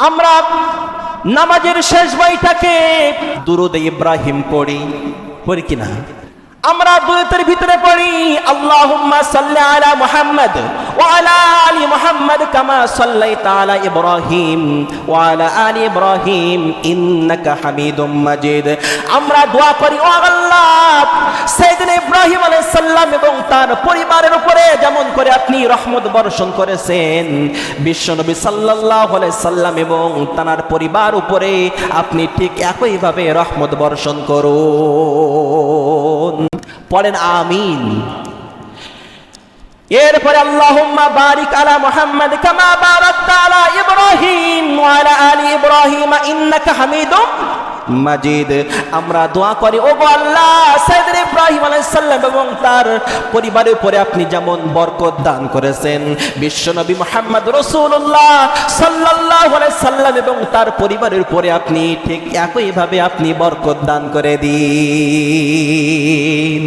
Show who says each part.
Speaker 1: আমরা নামাজের শেষ বইটাকে দুরূদ ইব্রাহিম পড়ি কিনা? আমরা দুরূদের ভিতরে পড়ি আল্লাহুম্মা সাল্লি আলা মুহাম্মাদ ওয়া আলা আলি মুহাম্মাদ কামা সাল্লাইতা আলা ইব্রাহিম ওয়া আলা আলি ইব্রাহিম ইন্নাকা হামিদুম মাজিদ। আমরা দোয়া করি, ও আল্লাহ, সাইয়েদনা ইব্রাহিম আলাইহিস সালাম এবং তার পরিবারের উপরে যেমন করে আপনি রহমত বর্ষণ করেছেন, বিশ্বনবী সাল্লাল্লাহু আলাইহি সাল্লাম এবং তার পরিবার উপরে আপনি ঠিক একইভাবে রহমত বর্ষণ করুন। পড়েন আমিন। এরপরে আল্লাহুম্মা বারিক আলা মুহাম্মাদ কামা বারাকতা আলা ইব্রাহিম ওয়া আলা আলি ইব্রাহিম ইন্নাকা হামিদুম মাজিদ। আমরা দোয়া করি, ও গো আল্লাহ, সাইয়েদনা ইব্রাহিম আলাইহিস সালাম এবং তার পরিবারের উপরে আপনি যেমন বরকত দান করেছেন, বিশ্বনবী মুহাম্মদ রাসূলুল্লাহ সাল্লাল্লাহু আলাইহি সাল্লাম এবং তার পরিবারের উপরে আপনি ঠিক একইভাবে আপনি বরকত দান করে দিন।